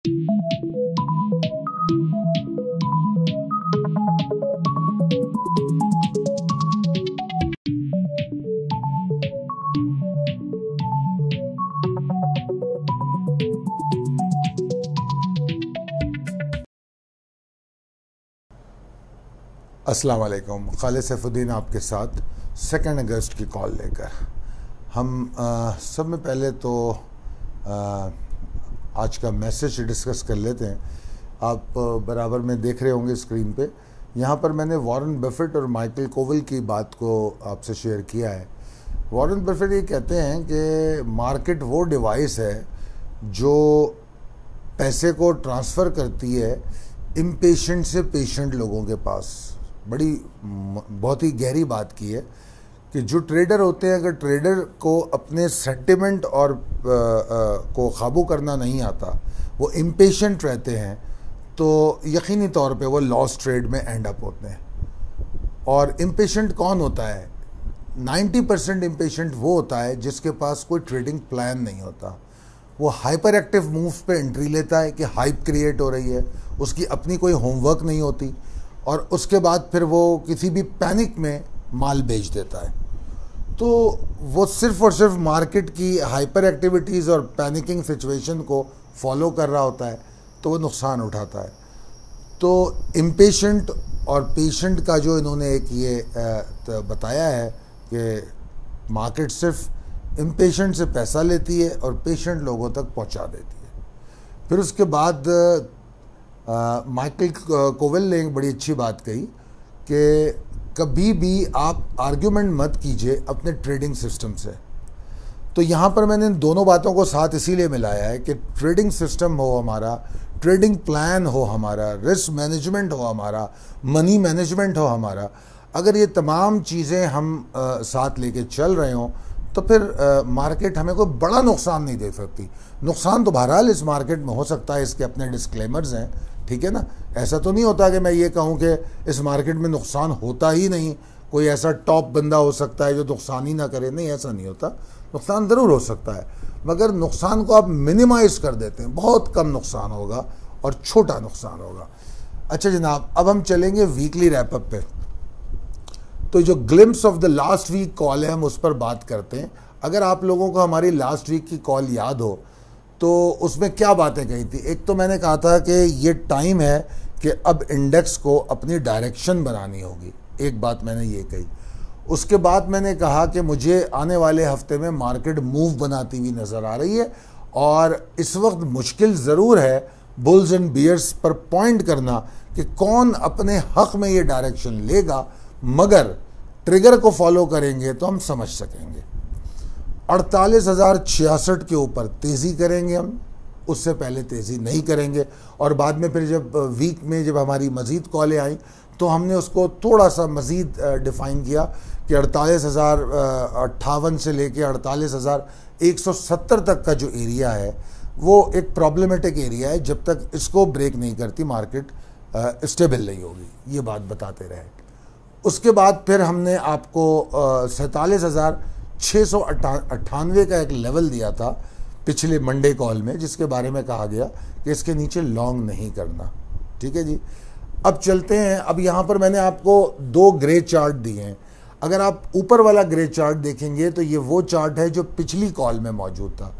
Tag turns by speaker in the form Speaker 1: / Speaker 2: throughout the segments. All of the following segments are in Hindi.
Speaker 1: अस्सलाम वालेकुम। खालिद सैफुद्दीन आपके साथ 2 अगस्त की कॉल लेकर हम सब में पहले तो आज का मैसेज डिस्कस कर लेते हैं। आप बराबर में देख रहे होंगे स्क्रीन पे, यहाँ पर मैंने वॉरेन बफेट और माइकल कोवल की बात को आपसे शेयर किया है। वॉरेन बफेट ये कहते हैं कि मार्केट वो डिवाइस है जो पैसे को ट्रांसफ़र करती है इम्पेशेंट से पेशेंट लोगों के पास। बहुत ही गहरी बात की है कि जो ट्रेडर होते हैं, अगर ट्रेडर को अपने सेंटिमेंट और को काबू करना नहीं आता, वो इम्पेशेंट रहते हैं, तो यकीनी तौर पे वो लॉस ट्रेड में एंड अप होते हैं। और इम्पेशेंट कौन होता है? 90% इम्पेशेंट वो होता है जिसके पास कोई ट्रेडिंग प्लान नहीं होता। वो हाइपर एक्टिव मूव्स पे एंट्री लेता है कि हाइप क्रिएट हो रही है, उसकी अपनी कोई होमवर्क नहीं होती, और उसके बाद फिर वो किसी भी पैनिक में माल बेच देता है। तो वो सिर्फ और सिर्फ मार्केट की हाइपर एक्टिविटीज़ और पैनिकिंग सिचुएशन को फॉलो कर रहा होता है, तो वो नुकसान उठाता है। तो इम्पेशेंट और पेशेंट का जो इन्होंने एक ये बताया है कि मार्केट सिर्फ इम्पेशेंट से पैसा लेती है और पेशेंट लोगों तक पहुंचा देती है। फिर उसके बाद माइकल कोवल ने एक बड़ी अच्छी बात कही कि कभी भी आप आर्ग्यूमेंट मत कीजिए अपने ट्रेडिंग सिस्टम से। तो यहाँ पर मैंने इन दोनों बातों को साथ इसीलिए मिलाया है कि ट्रेडिंग सिस्टम हो हमारा, ट्रेडिंग प्लान हो हमारा, रिस्क मैनेजमेंट हो हमारा, मनी मैनेजमेंट हो हमारा। अगर ये तमाम चीज़ें हम साथ लेके चल रहे हों तो फिर मार्केट हमें कोई बड़ा नुकसान नहीं दे सकती। नुकसान तो बहरहाल इस मार्केट में हो सकता है, इसके अपने डिस्क्लेमर्स हैं, ठीक है ना। ऐसा तो नहीं होता कि मैं ये कहूँ कि इस मार्केट में नुकसान होता ही नहीं, कोई ऐसा टॉप बंदा हो सकता है जो नुकसान ही ना करे। नहीं, ऐसा नहीं होता, नुकसान ज़रूर हो सकता है, मगर नुकसान को आप मिनिमाइज़ कर देते हैं, बहुत कम नुकसान होगा और छोटा नुकसान होगा। अच्छा जनाब, अब हम चलेंगे वीकली रैपअप पे। तो जो glimpse of the last week call है, हम उस पर बात करते हैं। अगर आप लोगों को हमारी लास्ट वीक की कॉल याद हो तो उसमें क्या बातें कही थी? एक तो मैंने कहा था कि ये टाइम है कि अब इंडेक्स को अपनी डायरेक्शन बनानी होगी, एक बात मैंने ये कही। उसके बाद मैंने कहा कि मुझे आने वाले हफ्ते में मार्केट मूव बनाती हुई नज़र आ रही है, और इस वक्त मुश्किल ज़रूर है बुल्स एंड बियर्स पर पॉइंट करना कि कौन अपने हक़ में ये डायरेक्शन लेगा, मगर ट्रिगर को फॉलो करेंगे तो हम समझ सकेंगे। 48,066 के ऊपर तेज़ी करेंगे हम, उससे पहले तेज़ी नहीं करेंगे। और बाद में फिर जब वीक में जब हमारी मज़ीद कॉलें आई तो हमने उसको थोड़ा सा मज़ीद डिफ़ाइन किया कि 48,058 से लेके 48,170 तक का जो एरिया है वो एक प्रॉब्लमेटिक एरिया है। जब तक इसको ब्रेक नहीं करती मार्केट स्टेबल नहीं होगी, ये बात बताते रहे। उसके बाद फिर हमने आपको 47,698 का एक लेवल दिया था पिछले मंडे कॉल में, जिसके बारे में कहा गया कि इसके नीचे लॉन्ग नहीं करना, ठीक है जी। अब चलते हैं। अब यहाँ पर मैंने आपको 2 ग्रे चार्ट दिए हैं। अगर आप ऊपर वाला ग्रे चार्ट देखेंगे तो ये वो चार्ट है जो पिछली कॉल में मौजूद था।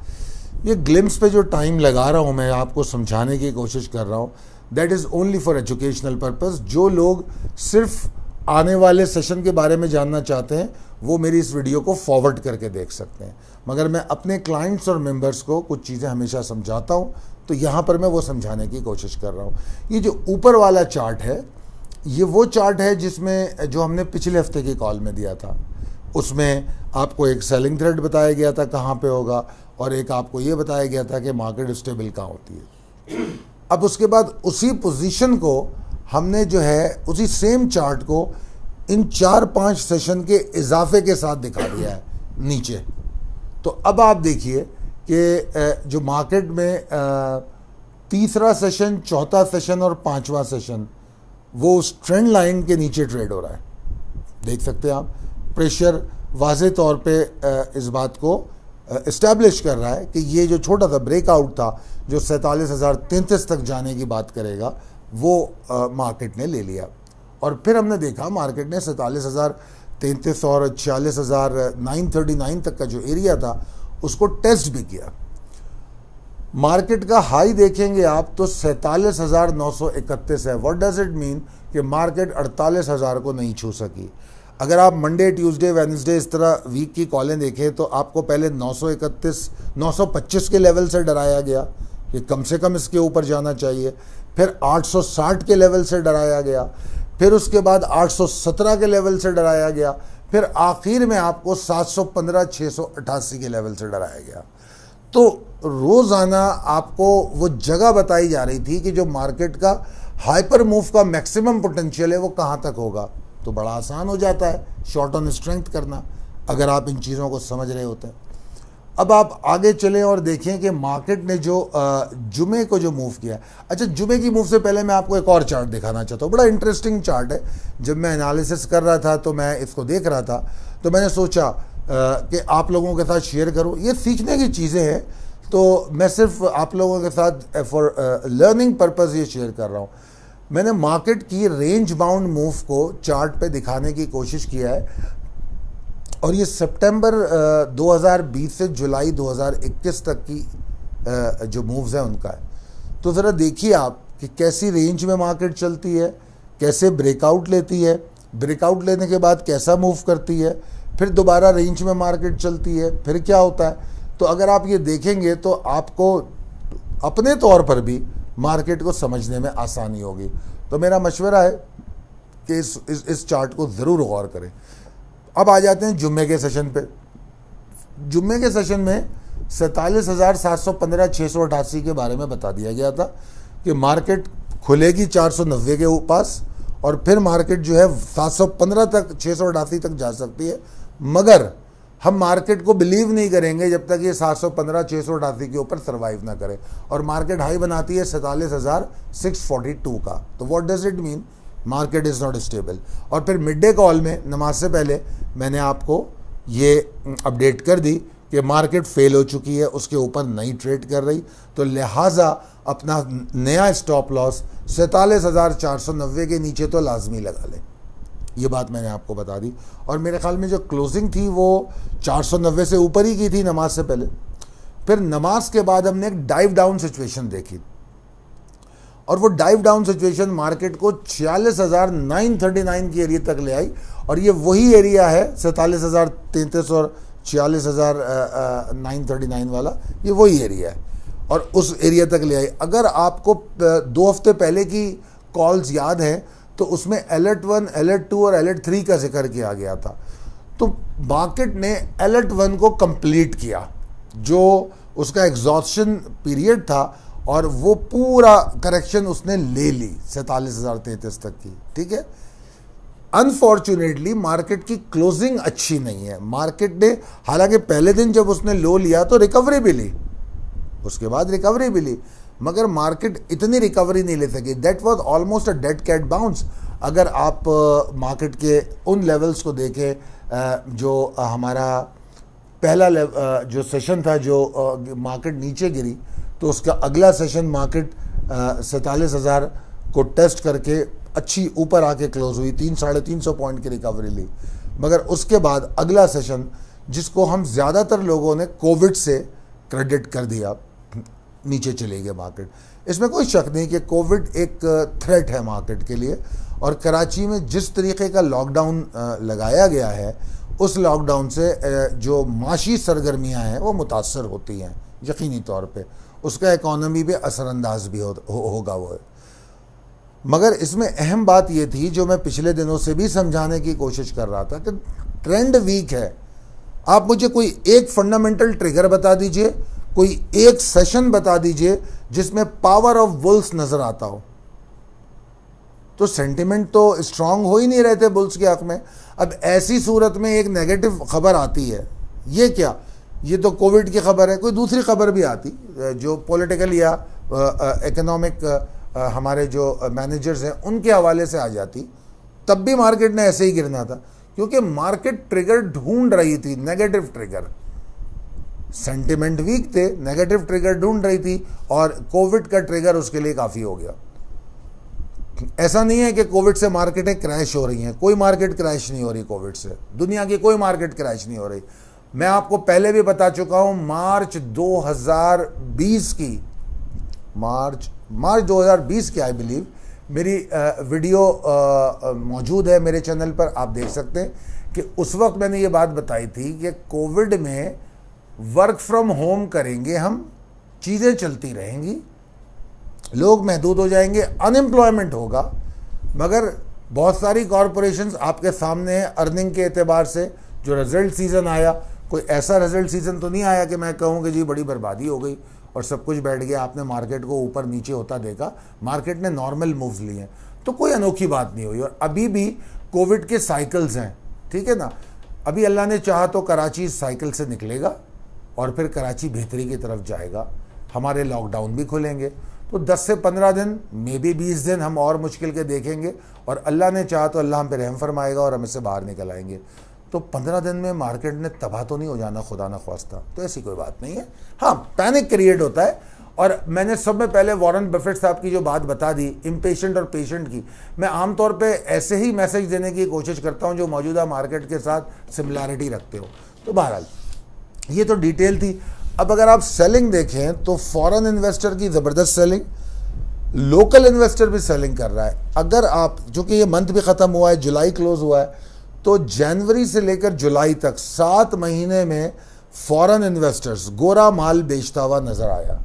Speaker 1: ये ग्लिम्स पे जो टाइम लगा रहा हूँ मैं, आपको समझाने की कोशिश कर रहा हूँ, that is only for educational purpose. जो लोग सिर्फ आने वाले सेशन के बारे में जानना चाहते हैं वो मेरी इस वीडियो को फॉरवर्ड करके देख सकते हैं, मगर मैं अपने क्लाइंट्स और मेंबर्स को कुछ चीज़ें हमेशा समझाता हूं, तो यहाँ पर मैं वो समझाने की कोशिश कर रहा हूँ। ये जो ऊपर वाला चार्ट है, ये वो चार्ट है जिसमें जो हमने पिछले हफ्ते की कॉल में दिया था। उसमें आपको एक सेलिंग थ्रेड बताया गया था कहाँ पे होगा, और एक आपको ये बताया गया था कि मार्केट स्टेबल कहाँ होती है। अब उसके बाद उसी पोजीशन को हमने जो है, उसी सेम चार्ट को इन 4-5 सेशन के इजाफे के साथ दिखा दिया है नीचे। तो अब आप देखिए कि जो मार्केट में तीसरा सेशन, चौथा सेशन और 5वां सेशन वो उस ट्रेंड लाइन के नीचे ट्रेड हो रहा है। देख सकते हैं आप, प्रेशर वाज़े तौर पे इस बात को इस्टेब्लिश कर रहा है कि ये जो छोटा सा ब्रेकआउट था जो 47,033 तक जाने की बात करेगा वो मार्केट ने ले लिया। और फिर हमने देखा मार्केट ने 47,033 और 46,939 तक का जो एरिया था उसको टेस्ट भी किया। मार्केट का हाई देखेंगे आप तो 47,931 है। व्हाट डज इट मीन कि मार्केट 48,000 को नहीं छू सकी। अगर आप मंडे, ट्यूसडे, वेडनेसडे इस तरह वीक की कॉलें देखें तो आपको पहले 931, 925 के लेवल से डराया गया कि कम से कम इसके ऊपर जाना चाहिए, फिर 860 के लेवल से डराया गया, फिर उसके बाद 817 के लेवल से डराया गया, फिर आखिर में आपको 715, 688 के लेवल से डराया गया। तो रोज़ाना आपको वो जगह बताई जा रही थी कि जो मार्केट का हाइपर मूव का मैक्सिमम पोटेंशियल है वो कहाँ तक होगा। तो बड़ा आसान हो जाता है शॉर्ट ऑन स्ट्रेंथ करना अगर आप इन चीज़ों को समझ रहे होते हैं। अब आप आगे चलें और देखें कि मार्केट ने जो जुमे को जो मूव किया। अच्छा, जुमे की मूव से पहले मैं आपको एक और चार्ट दिखाना चाहता हूँ। बड़ा इंटरेस्टिंग चार्ट है। जब मैं एनालिसिस कर रहा था तो मैं इसको देख रहा था तो मैंने सोचा कि आप लोगों के साथ शेयर करूँ। ये सीखने की चीज़ें हैं तो मैं सिर्फ आप लोगों के साथ फॉर लर्निंग पर्पज़ ये शेयर कर रहा हूँ। मैंने मार्केट की रेंज बाउंड मूव को चार्ट पे दिखाने की कोशिश किया है और ये सितंबर 2020 से जुलाई 2021 तक की जो मूव्स हैं उनका है। तो ज़रा देखिए आप कि कैसी रेंज में मार्केट चलती है, कैसे ब्रेकआउट लेती है, ब्रेकआउट लेने के बाद कैसा मूव करती है, फिर दोबारा रेंज में मार्केट चलती है, फिर क्या होता है। तो अगर आप ये देखेंगे तो आपको अपने तौर पर भी मार्केट को समझने में आसानी होगी। तो मेरा मशवरा है कि इस चार्ट को ज़रूर गौर करें। अब आ जाते हैं जुम्मे के सेशन पे। जुम्मे के सेशन में 47,715, 688 के बारे में बता दिया गया था कि मार्केट खुलेगी 490 के पास और फिर मार्केट जो है 715 तक, 688 तक जा सकती है। मगर हम मार्केट को बिलीव नहीं करेंगे जब तक ये 715, 688 के ऊपर सर्वाइव ना करे और मार्केट हाई बनाती है 47,642 का। तो what does it mean? Market is not stable. और फिर मिड डे कॉल में नमाज से पहले मैंने आपको ये अपडेट कर दी कि मार्केट फेल हो चुकी है, उसके ऊपर नहीं ट्रेड कर रही, तो लिहाजा अपना नया स्टॉप लॉस 47,490 के नीचे तो लाजमी लगा लें। ये बात मैंने आपको बता दी। और मेरे ख्याल में जो क्लोजिंग थी वो 490 से ऊपर ही की थी नमाज से पहले। फिर नमाज के बाद हमने एक डाइव डाउन सिचुएशन देखी और वो डाइव डाउन सिचुएशन मार्केट को 46,939 की एरिया तक ले आई और ये वही एरिया है 47,033 और 46,939 वाला, ये वही एरिया है और उस एरिया तक ले आई। अगर आपको 2 हफ्ते पहले की कॉल्स याद हैं तो उसमें अलर्ट 1, अलर्ट 2 और अलर्ट 3 का जिक्र किया गया था। तो मार्केट ने अलर्ट 1 को कंप्लीट किया जो उसका एग्जॉस्शन पीरियड था और वो पूरा करेक्शन उसने ले ली 47,033 तक की। ठीक है, अनफॉर्चुनेटली मार्केट की क्लोजिंग अच्छी नहीं है। मार्केट ने हालांकि पहले दिन जब उसने लो लिया तो रिकवरी भी ली, उसके बाद रिकवरी भी ली, मगर मार्केट इतनी रिकवरी नहीं ले सकी। That was almost a dead cat bounce. अगर आप मार्केट के उन लेवल्स को देखें जो हमारा पहला जो सेशन था जो मार्केट नीचे गिरी तो उसका अगला सेशन मार्केट 47,000 को टेस्ट करके अच्छी ऊपर आके क्लोज हुई, 300-350 पॉइंट की रिकवरी ली। मगर उसके बाद अगला सेशन जिसको हम ज़्यादातर लोगों ने कोविड से क्रेडिट कर दिया, नीचे चले गए मार्केट। इसमें कोई शक नहीं कि कोविड एक थ्रेट है मार्केट के लिए और कराची में जिस तरीके का लॉकडाउन लगाया गया है उस लॉकडाउन से जो माशी सरगर्मियां हैं वो मुतासर होती हैं यकीनी तौर पे, उसका इकॉनमी पे असरअंदाज भी होगा वो है। मगर इसमें अहम बात ये थी जो मैं पिछले दिनों से भी समझाने की कोशिश कर रहा था कि ट्रेंड वीक है। आप मुझे कोई एक फंडामेंटल ट्रिगर बता दीजिए, कोई एक सेशन बता दीजिए जिसमें पावर ऑफ बुल्स नजर आता हो। तो सेंटिमेंट तो स्ट्रांग हो ही नहीं रहे थे बुल्स के हक में। अब ऐसी सूरत में एक नेगेटिव खबर आती है, ये क्या, ये तो कोविड की खबर है, कोई दूसरी खबर भी आती जो पॉलिटिकल या इकोनॉमिक हमारे जो मैनेजर्स हैं उनके हवाले से आ जाती, तब भी मार्केट ने ऐसे ही गिरना था क्योंकि मार्केट ट्रिगर ढूंढ रही थी, नेगेटिव ट्रिगर। सेंटिमेंट वीक थे, नेगेटिव ट्रिगर ढूंढ रही थी और कोविड का ट्रिगर उसके लिए काफ़ी हो गया। ऐसा नहीं है कि कोविड से मार्केटें क्रैश हो रही हैं, कोई मार्केट क्रैश नहीं हो रही कोविड से, दुनिया की कोई मार्केट क्रैश नहीं हो रही। मैं आपको पहले भी बता चुका हूं, मार्च 2020 की, मार्च 2020 की आई बिलीव मेरी वीडियो मौजूद है मेरे चैनल पर, आप देख सकते हैं कि उस वक्त मैंने ये बात बताई थी कि कोविड में वर्क फ्रॉम होम करेंगे हम, चीज़ें चलती रहेंगी, लोग महदूद हो जाएंगे, अनएम्प्लॉयमेंट होगा, मगर बहुत सारी कॉरपोरेशंस आपके सामने हैं अर्निंग के एतबार से। जो रिजल्ट सीज़न आया, कोई ऐसा रिजल्ट सीज़न तो नहीं आया कि मैं कहूँ कि जी बड़ी बर्बादी हो गई और सब कुछ बैठ गया, आपने मार्केट को ऊपर नीचे होता देखा, मार्केट ने नॉर्मल मूव्स लिए हैं, तो कोई अनोखी बात नहीं हुई। और अभी भी कोविड के साइकिल्स हैं, ठीक है ना। अभी अल्लाह ने चाहा तो कराची इस साइकिल से निकलेगा और फिर कराची बेहतरी की तरफ जाएगा, हमारे लॉकडाउन भी खुलेंगे, तो 10 से 15 दिन, मे बी 20 दिन हम और मुश्किल के देखेंगे और अल्लाह ने चाहा तो अल्लाह हम पे रहम फरमाएगा और हम इससे बाहर निकल आएंगे। तो 15 दिन में मार्केट ने तबाह तो नहीं हो जाना, खुदा न ख्वास्ता, तो ऐसी कोई बात नहीं है। हाँ, पैनिक क्रिएट होता है। और मैंने सब में पहले वॉरेन बफेट साहब की जो बात बता दी इम्पेशेंट और पेशेंट की, मैं आमतौर पे ऐसे ही मैसेज देने की कोशिश करता हूँ जो मौजूदा मार्केट के साथ सिमिलैरिटी रखते हो। तो बहरहाल ये तो डिटेल थी। अब अगर आप सेलिंग देखें तो फॉरेन इन्वेस्टर की ज़बरदस्त सेलिंग, लोकल इन्वेस्टर भी सेलिंग कर रहा है। अगर आप, जो कि ये मंथ भी ख़त्म हुआ है, जुलाई क्लोज हुआ है, तो जनवरी से लेकर जुलाई तक 7 महीने में फॉरेन इन्वेस्टर्स गोरा माल बेचता हुआ नज़र आया।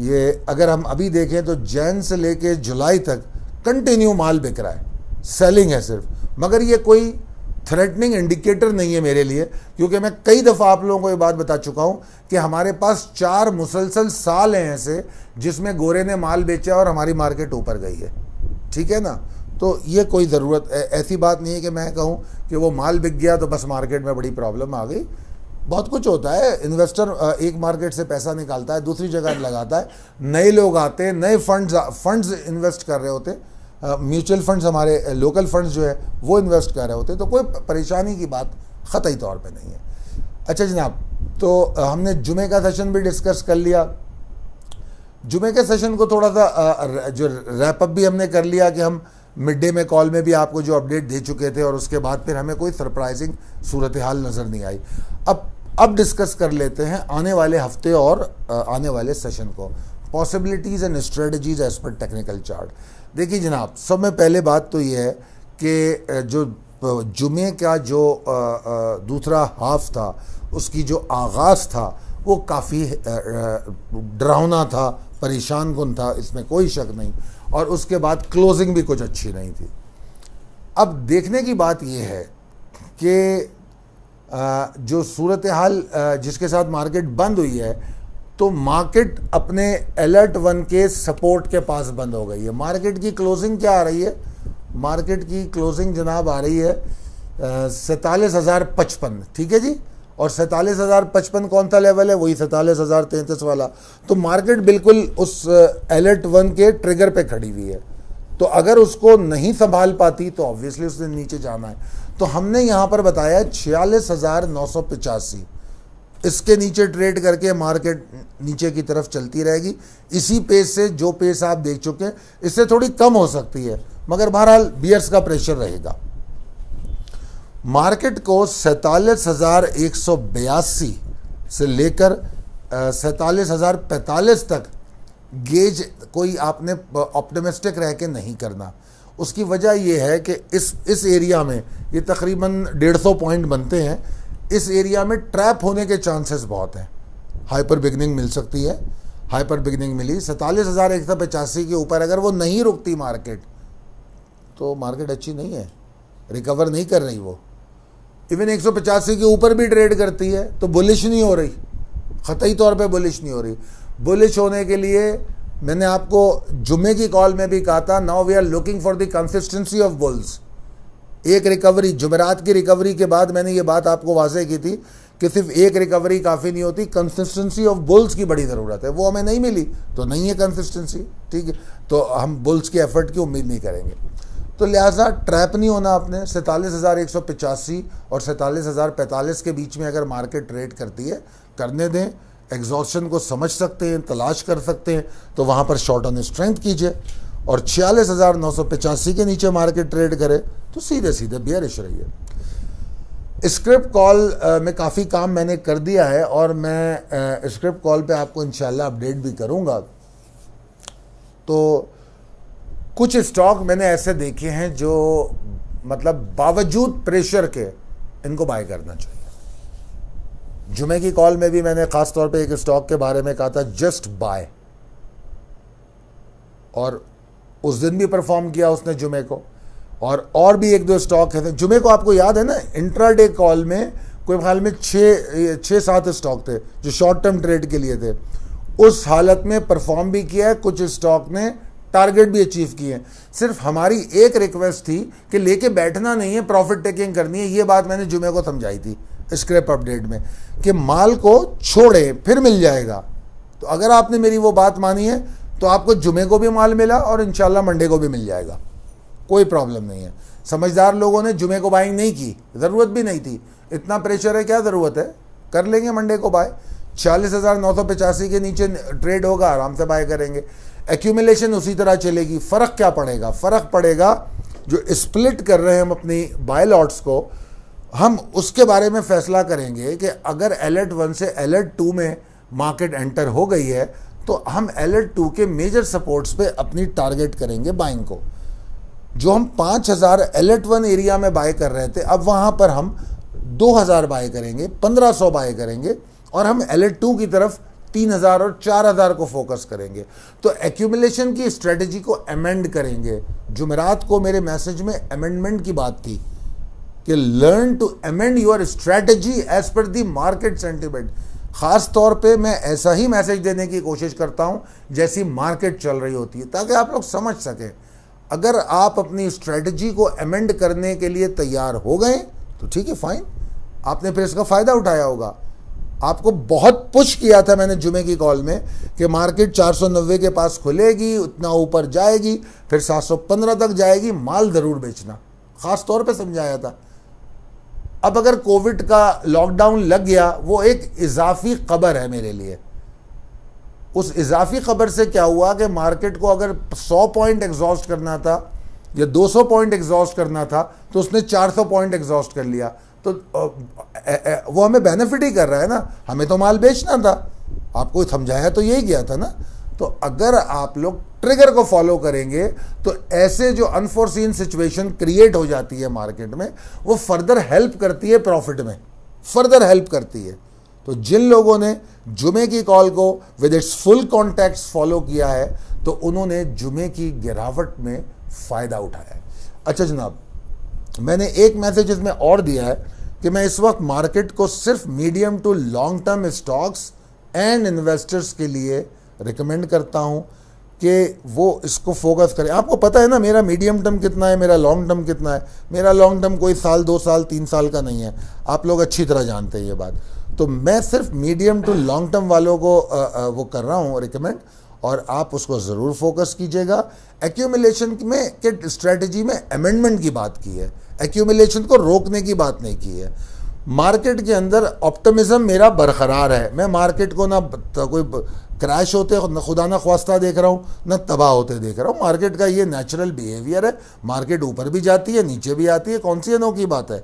Speaker 1: ये अगर हम अभी देखें तो जैन से लेकर जुलाई तक कंटिन्यू माल बिक रहा है, सेलिंग है सिर्फ। मगर ये कोई थ्रेटनिंग इंडिकेटर नहीं है मेरे लिए, क्योंकि मैं कई दफ़ा आप लोगों को ये बात बता चुका हूँ कि हमारे पास 4 मुसलसल साल हैं ऐसे जिसमें गोरे ने माल बेचा और हमारी मार्केट ऊपर गई है, ठीक है ना। तो ये कोई ज़रूरत ऐसी बात नहीं है कि मैं कहूँ कि वो माल बिक गया तो बस मार्केट में बड़ी प्रॉब्लम आ गई। बहुत कुछ होता है, इन्वेस्टर एक मार्केट से पैसा निकालता है, दूसरी जगह लगाता है, नए लोग आते हैं, नए फंड्स इन्वेस्ट कर रहे होते हैं, म्यूचुअल फंड्स, हमारे लोकल फंड्स जो है वो इन्वेस्ट कर रहे होते हैं, तो कोई परेशानी की बात ख़तई तौर पे नहीं है। अच्छा जनाब, तो हमने जुमे का सेशन भी डिस्कस कर लिया। जुमे के सेशन को थोड़ा सा जो रैपअप भी हमने कर लिया कि हम मिड डे में कॉल में भी आपको जो अपडेट दे चुके थे और उसके बाद फिर हमें कोई सरप्राइजिंग सूरत हाल नज़र नहीं आई। अब डिस्कस कर लेते हैं आने वाले हफ्ते और आने वाले सेशन को, possibilities and strategies as per technical chart. देखिए जनाब, सब में पहले बात तो ये है कि जो जुमे का जो दूसरा हाफ था, उसकी जो आगाज़ था वो काफ़ी डरावना था, परेशान कुन था, इसमें कोई शक नहीं, और उसके बाद क्लोजिंग भी कुछ अच्छी नहीं थी। अब देखने की बात यह है कि जो सूरत हाल जिसके साथ मार्केट बंद हुई है, तो मार्केट अपने अलर्ट 1 के सपोर्ट के पास बंद हो गई है। मार्केट की क्लोजिंग क्या आ रही है? मार्केट की क्लोजिंग जनाब आ रही है 47,055, ठीक है जी। और 47,055 कौन सा लेवल है? वही 47,033 वाला। तो मार्केट बिल्कुल उस अलर्ट 1 के ट्रिगर पे खड़ी हुई है, तो अगर उसको नहीं संभाल पाती तो ऑब्वियसली उसने नीचे जाना है। तो हमने यहाँ पर बताया 46,985, इसके नीचे ट्रेड करके मार्केट नीचे की तरफ चलती रहेगी। इसी पेस से, जो पेस आप देख चुके हैं, इससे थोड़ी कम हो सकती है, मगर बहरहाल बियर्स का प्रेशर रहेगा। मार्केट को 47,182 से लेकर 47,045 तक गेज कोई आपने ऑप्टिमिस्टिक रह के नहीं करना। उसकी वजह यह है कि इस एरिया में ये तकरीबन 150 पॉइंट बनते हैं, इस एरिया में ट्रैप होने के चांसेस बहुत हैं, हाइपर बिगनिंग मिल सकती है। हाइपर बिगनिंग मिली 47,185 के ऊपर, अगर वो नहीं रुकती मार्केट, तो मार्केट अच्छी नहीं है, रिकवर नहीं कर रही। वो इवन 185 के ऊपर भी ट्रेड करती है तो बुलिश नहीं हो रही, ख़तई तौर पे बुलिश नहीं हो रही। बुलिश होने के लिए मैंने आपको जुमे की कॉल में भी कहा था, now we are looking for the consistency of bulls. एक रिकवरी, जुमेरात की रिकवरी के बाद मैंने ये बात आपको वाज़ेह की थी कि सिर्फ एक रिकवरी काफ़ी नहीं होती, कंसिस्टेंसी ऑफ बुल्स की बड़ी ज़रूरत है। वो हमें नहीं मिली तो नहीं है कंसिस्टेंसी, ठीक है, तो हम बुल्स के एफर्ट की उम्मीद नहीं करेंगे। तो लिहाजा ट्रैप नहीं होना आपने। 47,185 और 47,045 के बीच में अगर मार्केट ट्रेड करती है करने दें, एग्जॉस्शन को समझ सकते हैं, तलाश कर सकते हैं, तो वहाँ पर शॉर्ट ऑन स्ट्रेंथ कीजिए। और 46,985 के नीचे मार्केट ट्रेड करे तो सीधे सीधे बेयरिश रहिए। स्क्रिप्ट कॉल में काफ़ी काम मैंने कर दिया है और मैं स्क्रिप्ट कॉल पे आपको इंशाल्लाह अपडेट भी करूँगा। तो कुछ स्टॉक मैंने ऐसे देखे हैं जो मतलब बावजूद प्रेशर के इनको बाय करना चाहिए। जुमे की कॉल में भी मैंने खास तौर पे एक स्टॉक के बारे में कहा था जस्ट बाय, और उस दिन भी परफॉर्म किया उसने जुमे को। और भी एक दो स्टॉक है जुमे को, आपको याद है ना, इंट्राडे कॉल में कोई ख्याल में 6-7 स्टॉक थे जो शॉर्ट टर्म ट्रेड के लिए थे। उस हालत में परफॉर्म भी किया है, कुछ स्टॉक ने टारगेट भी अचीव किए हैं। सिर्फ हमारी एक रिक्वेस्ट थी कि लेके बैठना नहीं है, प्रॉफिट टेकिंग करनी है। ये बात मैंने जुमे को समझाई थी स्क्रैप अपडेट में कि माल को छोड़े फिर मिल जाएगा। तो अगर आपने मेरी वो बात मानी है तो आपको जुमे को भी माल मिला और इंशाल्लाह मंडे को भी मिल जाएगा, कोई प्रॉब्लम नहीं है। समझदार लोगों ने जुमे को बाइंग नहीं की, ज़रूरत भी नहीं थी। इतना प्रेशर है, क्या ज़रूरत है, कर लेंगे मंडे को बाय। 46,985 के नीचे ट्रेड होगा, आराम से बाय करेंगे। एक्यूमुलेशन उसी तरह चलेगी। फ़र्क क्या पड़ेगा? फ़र्क पड़ेगा जो स्प्लिट कर रहे हैं हम अपनी बाय लॉट्स को, हम उसके बारे में फैसला करेंगे कि अगर अलर्ट 1 से अलर्ट 2 में मार्केट एंटर हो गई है तो हम अलर्ट 2 के मेजर सपोर्ट्स पे अपनी टारगेट करेंगे बाइंग को। जो हम 5,000 अलर्ट 1 एरिया में बाय कर रहे थे, अब वहाँ पर हम 2,000 बाय करेंगे, 1,500 बाय करेंगे, और हम अलर्ट 2 की तरफ 3,000 और 4,000 को फोकस करेंगे। तो एक्यूमुलेशन की स्ट्रेटजी को अमेंड करेंगे। जुमेरात को मेरे मैसेज में अमेंडमेंट की बात थी कि learn to amend your strategy as per the market sentiment. खास तौर पे मैं ऐसा ही मैसेज देने की कोशिश करता हूं जैसी मार्केट चल रही होती है, ताकि आप लोग समझ सकें। अगर आप अपनी स्ट्रेटजी को अमेंड करने के लिए तैयार हो गए तो ठीक है, फाइन, आपने फिर इसका फ़ायदा उठाया होगा। आपको बहुत पुश किया था मैंने जुमे की कॉल में कि मार्केट 490 के पास खुलेगी, उतना ऊपर जाएगी, फिर 715 तक जाएगी, माल ज़रूर बेचना, ख़ास तौर पे समझाया था। अब अगर कोविड का लॉकडाउन लग गया, वो एक इजाफी खबर है मेरे लिए। उस इजाफी खबर से क्या हुआ कि मार्केट को अगर 100 पॉइंट एग्जॉस्ट करना था या 200 पॉइंट एग्जॉस्ट करना था तो उसने 400 पॉइंट एग्जॉस्ट कर लिया। तो वो हमें बेनिफिट ही कर रहा है ना, हमें तो माल बेचना था। आपको समझाया तो यही गया था ना। तो अगर आप लोग ट्रिगर को फॉलो करेंगे तो ऐसे जो अनफोर्सीन सिचुएशन क्रिएट हो जाती है मार्केट में, वो फर्दर हेल्प करती है प्रॉफिट में, फर्दर हेल्प करती है। तो जिन लोगों ने जुमे की कॉल को with its full context follow किया है तो उन्होंने जुमे की गिरावट में फ़ायदा उठाया है। अच्छा जनाब, मैंने एक मैसेज इसमें और दिया है कि मैं इस वक्त मार्केट को सिर्फ medium to long term stocks and investors के लिए रिकमेंड करता हूं कि वो इसको फोकस करें। आपको पता है ना मेरा मीडियम टर्म कितना है, मेरा लॉन्ग टर्म कितना है। मेरा लॉन्ग टर्म कोई साल, 2 साल, 3 साल का नहीं है, आप लोग अच्छी तरह जानते हैं ये बात। तो मैं सिर्फ मीडियम टू लॉन्ग टर्म वालों को वो कर रहा हूँ रिकमेंड, और आप उसको ज़रूर फोकस कीजिएगा। एक्यूमुलेशन में के स्ट्रेटजी में अमेंडमेंट की बात की है, एक्यूमुलेशन को रोकने की बात नहीं की है। मार्केट के अंदर ऑप्टिमिज्म मेरा बरकरार है। मैं मार्केट को ना कोई क्रैश होते खुदा ना ख्वास्ता देख रहा हूँ, ना तबाह होते देख रहा हूँ। मार्केट का ये नेचुरल बिहेवियर है। मार्केट ऊपर भी जाती है, नीचे भी आती है, कौन सी अनोखी बात है।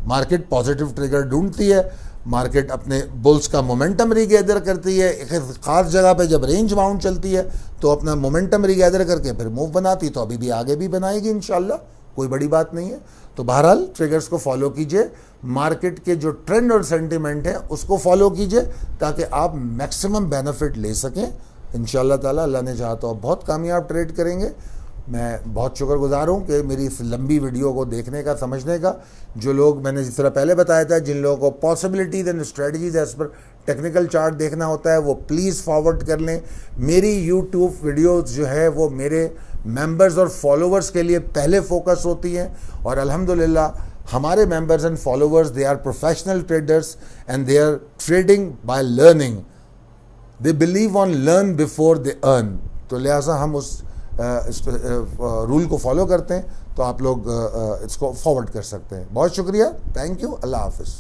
Speaker 1: मार्केट पॉजिटिव ट्रिगर ढूंढती है, मार्केट अपने बुल्स का मोमेंटम रीगैदर करती है। एक ख़ास जगह पे जब रेंज बाउंड चलती है तो अपना मोमेंटम रीगैदर करके फिर मूव बनाती, तो अभी भी आगे भी बनाएगी इंशाल्लाह, कोई बड़ी बात नहीं है। तो बहरहाल ट्रिगर्स को फॉलो कीजिए, मार्केट के जो ट्रेंड और सेंटिमेंट है उसको फॉलो कीजिए ताकि आप मैक्सिमम बेनिफिट ले सकें इंशाल्लाह ताला। अल्लाह ने चाहा तो आप बहुत कामयाब ट्रेड करेंगे। मैं बहुत शुक्रगुजार हूँ कि मेरी इस लंबी वीडियो को देखने का, समझने का। जो लोग, मैंने जिस तरह पहले बताया था, जिन लोगों को possibilities and strategies as per technical chart देखना होता है वो प्लीज़ फॉरवर्ड कर लें। मेरी यूट्यूब वीडियोस जो है वो मेरे मेंबर्स और फॉलोवर्स के लिए पहले फोकस होती हैं, और अल्हम्दुलिल्लाह हमारे members and followers they are professional traders and they are trading by learning. They believe on learn before they earn. तो लिहाजा हम उस रूल को फॉलो करते हैं, तो आप लोग इसको फॉरवर्ड कर सकते हैं। बहुत शुक्रिया, थैंक यू, अल्लाह हाफिज़।